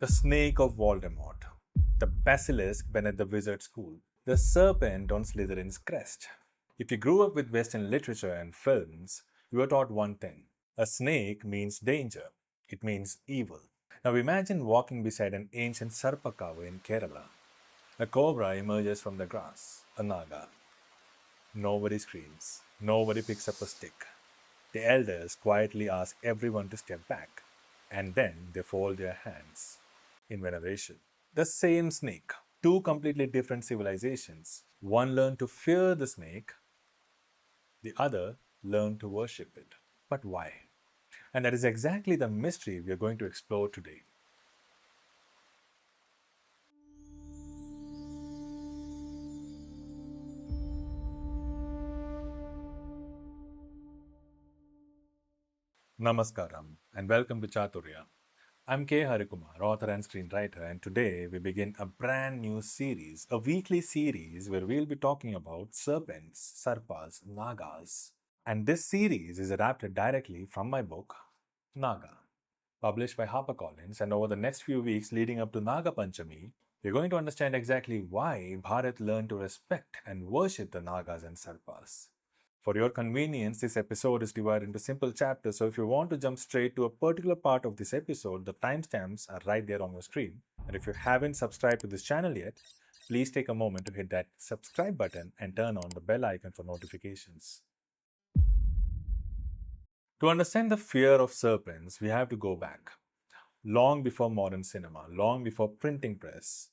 The snake of Voldemort, the basilisk beneath the wizard school, the serpent on Slytherin's crest. If you grew up with Western literature and films, you were taught one thing: a snake means danger, it means evil. Now imagine walking beside an ancient Sarpakawa in Kerala. A cobra emerges from the grass, a Naga. Nobody screams, nobody picks up a stick. The elders quietly ask everyone to step back, and then they fold their hands in veneration. The same snake, two completely different civilizations. One learned to fear the snake, the other learned to worship it. But why? And that is exactly the mystery we are going to explore today. Namaskaram and welcome to Chaturya. I'm K. Harikumar, author and screenwriter, and today we begin a brand new series, a weekly series where we'll be talking about serpents, sarpas, nagas. And this series is adapted directly from my book, Naga, published by HarperCollins. And over the next few weeks leading up to Nag Panchami, we're going to understand exactly why Bharat learned to respect and worship the Nagas and sarpas. For your convenience, this episode is divided into simple chapters, so if you want to jump straight to a particular part of this episode, the timestamps are right there on your screen. And if you haven't subscribed to this channel yet, please take a moment to hit that subscribe button and turn on the bell icon for notifications. To understand the fear of serpents, we have to go back, long before modern cinema, long before printing press,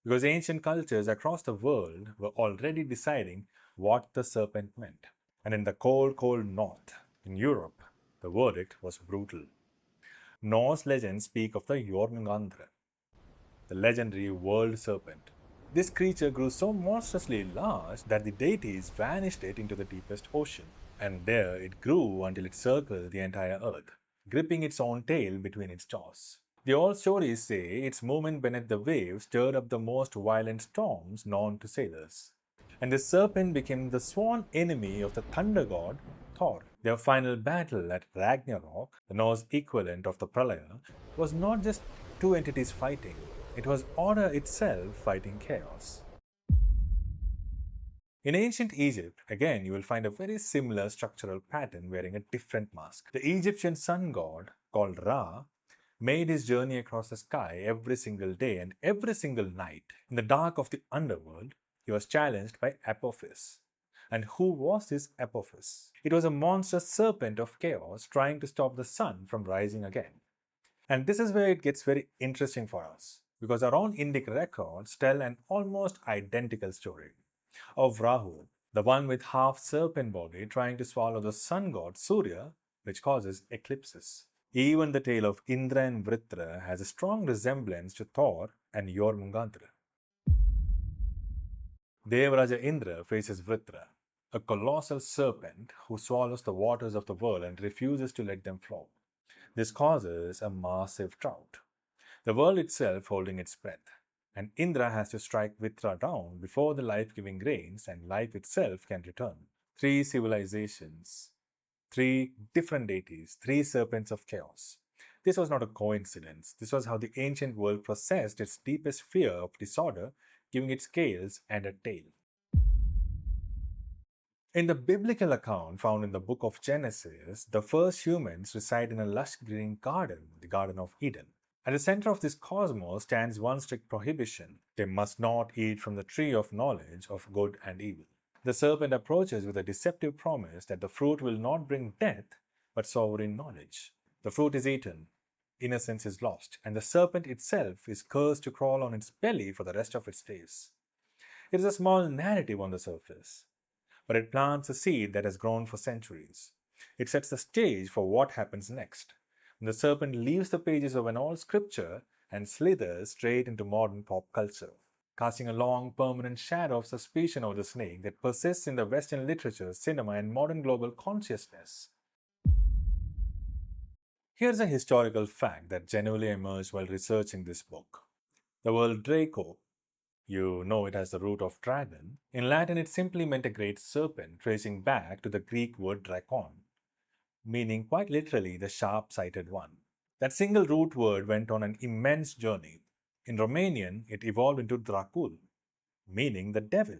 because ancient cultures across the world were already deciding what the serpent meant. And in the cold, cold north, in Europe, the verdict was brutal. Norse legends speak of the Jörmungandr, the legendary world serpent. This creature grew so monstrously large that the deities vanished it into the deepest ocean. And there it grew until it circled the entire earth, gripping its own tail between its jaws. The old stories say its movement beneath the waves stirred up the most violent storms known to sailors. And the serpent became the sworn enemy of the thunder god Thor. Their final battle at Ragnarok, the Norse equivalent of the Pralaya, was not just two entities fighting, it was order itself fighting chaos. In ancient Egypt, again, you will find a very similar structural pattern wearing a different mask. The Egyptian sun god, called Ra, made his journey across the sky every single day and every single night. In the dark of the underworld, he was challenged by Apophis. And who was this Apophis? It was a monstrous serpent of chaos trying to stop the sun from rising again. And this is where it gets very interesting for us, because our own Indic records tell an almost identical story of Rahu, the one with half serpent body trying to swallow the sun god Surya, which causes eclipses. Even the tale of Indra and Vritra has a strong resemblance to Thor and Jörmungandr. Devaraja Indra faces Vritra, a colossal serpent who swallows the waters of the world and refuses to let them flow. This causes a massive drought, the world itself holding its breath, and Indra has to strike Vritra down before the life-giving rains and life itself can return. Three civilizations, three different deities, three serpents of chaos. This was not a coincidence. This was how the ancient world processed its deepest fear of disorder, giving it scales and a tail. In the biblical account found in the book of Genesis, the first humans reside in a lush green garden, the Garden of Eden. At the center of this cosmos stands one strict prohibition: they must not eat from the tree of knowledge of good and evil. The serpent approaches with a deceptive promise that the fruit will not bring death, but sovereign knowledge. The fruit is eaten, innocence is lost, and the serpent itself is cursed to crawl on its belly for the rest of its days. It is a small narrative on the surface, but it plants a seed that has grown for centuries. It sets the stage for what happens next. The serpent leaves the pages of an old scripture and slithers straight into modern pop culture, casting a long, permanent shadow of suspicion over the snake that persists in the Western literature, cinema, and modern global consciousness. Here's a historical fact that genuinely emerged while researching this book. The word Draco, you know it as the root of dragon. In Latin, it simply meant a great serpent, tracing back to the Greek word drakon, meaning quite literally the sharp-sighted one. That single root word went on an immense journey. In Romanian, it evolved into Dracul, meaning the devil,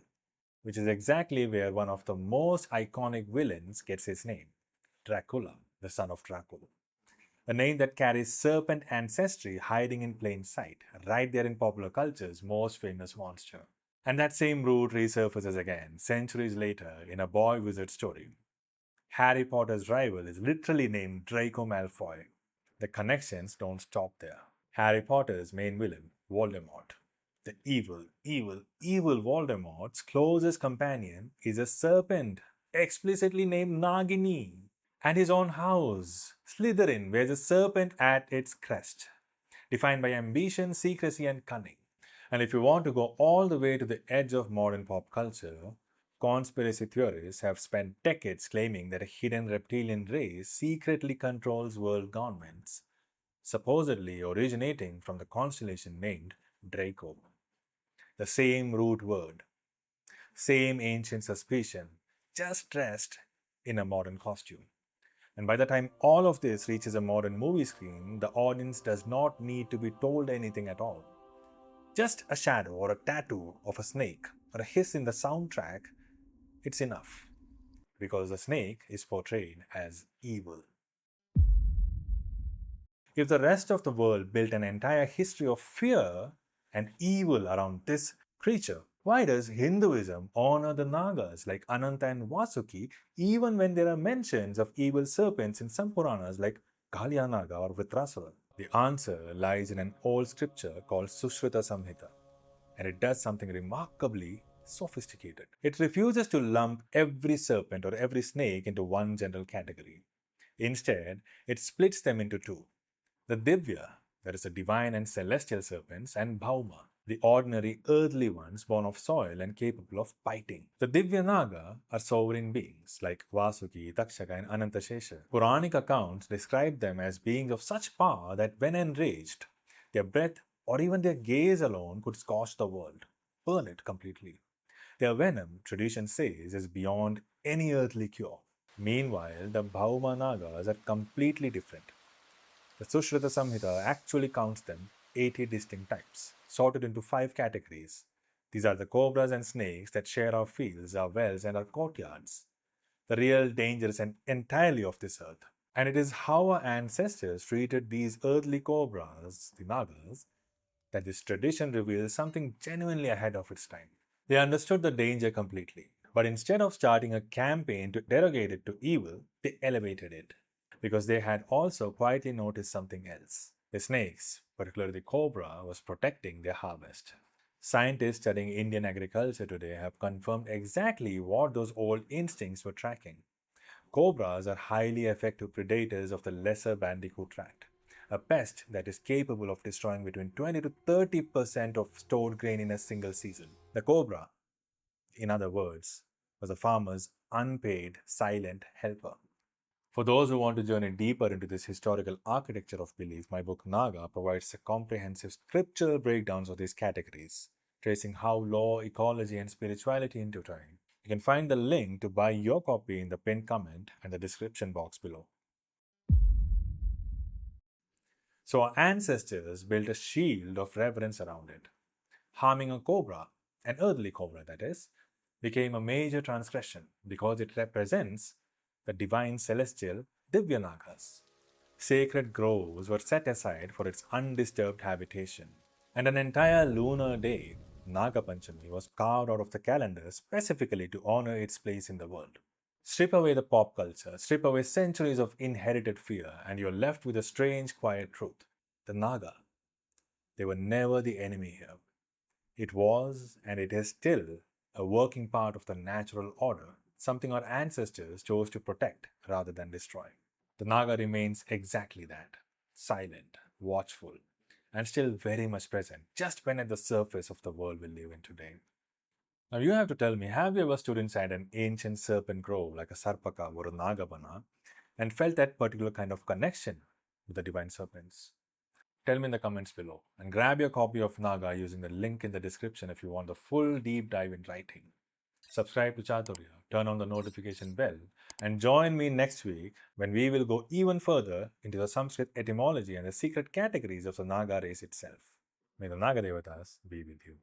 which is exactly where one of the most iconic villains gets his name, Dracula, the son of Draco. A name that carries serpent ancestry hiding in plain sight, right there in popular culture's most famous monster. And that same root resurfaces again, centuries later, in a boy wizard story. Harry Potter's rival is literally named Draco Malfoy. The connections don't stop there. Harry Potter's main villain, Voldemort. The evil Voldemort's closest companion is a serpent, explicitly named Nagini. And his own house, Slytherin, wears a serpent at its crest, defined by ambition, secrecy, and cunning. And if you want to go all the way to the edge of modern pop culture, conspiracy theorists have spent decades claiming that a hidden reptilian race secretly controls world governments, supposedly originating from the constellation named Draco. The same root word, same ancient suspicion, just dressed in a modern costume. And by the time all of this reaches a modern movie screen, the audience does not need to be told anything at all. Just a shadow or a tattoo of a snake or a hiss in the soundtrack, it's enough. Because the snake is portrayed as evil. If the rest of the world built an entire history of fear and evil around this creature, why does Hinduism honor the Nagas like Ananta and Vasuki even when there are mentions of evil serpents in some Puranas like Divya Naaga or Vritra? The answer lies in an old scripture called Sushruta Samhita, and it does something remarkably sophisticated. It refuses to lump every serpent or every snake into one general category. Instead, it splits them into two. The Divya, that is the divine and celestial serpents, and Bhauma, the ordinary earthly ones born of soil and capable of biting. The Divya Naaga are sovereign beings like Vasuki, Takshaka, and Ananta Shesha. Puranic accounts describe them as beings of such power that when enraged, their breath or even their gaze alone could scorch the world, burn it completely. Their venom, tradition says, is beyond any earthly cure. Meanwhile, the Bhauma Naagas are completely different. The Sushruta Samhita actually counts them 80 distinct types, sorted into 5 categories. These are the cobras and snakes that share our fields, our wells, and our courtyards. The real dangers and entirely of this earth. And it is how our ancestors treated these earthly cobras, the Nagas, that this tradition reveals something genuinely ahead of its time. They understood the danger completely, but instead of starting a campaign to derogate it to evil, they elevated it. Because they had also quietly noticed something else. The snakes, particularly the cobra, was protecting their harvest. Scientists studying Indian agriculture today have confirmed exactly what those old instincts were tracking. Cobras are highly effective predators of the lesser bandicoot rat, a pest that is capable of destroying between 20 to 30% of stored grain in a single season. The cobra, in other words, was a farmer's unpaid, silent helper. For those who want to journey deeper into this historical architecture of belief, my book Naga provides a comprehensive scriptural breakdowns of these categories, tracing how law, ecology, and spirituality intertwine. You can find the link to buy your copy in the pinned comment and the description box below. So our ancestors built a shield of reverence around it. Harming a cobra, an earthly cobra that is, became a major transgression because it represents the divine celestial Divya Naagas. Sacred groves were set aside for its undisturbed habitation, and an entire lunar day, Nag Panchami, was carved out of the calendar specifically to honor its place in the world. Strip away the pop culture, strip away centuries of inherited fear, and you're left with a strange, quiet truth. The Naga, they were never the enemy here. It was, and it is still, a working part of the natural order, something our ancestors chose to protect rather than destroy. The Naga remains exactly that, silent, watchful, and still very much present, just beneath the surface of the world we live in today. Now you have to tell me, have you ever stood inside an ancient serpent grove like a Sarpaka or a Nagabana and felt that particular kind of connection with the divine serpents? Tell me in the comments below, and grab your copy of Naga using the link in the description if you want the full deep dive in writing. Subscribe to Chaturya turn on the notification bell, and join me next week when we will go even further into the Sanskrit etymology and the secret categories of the Naga race itself. May the Naga Devatas be with you.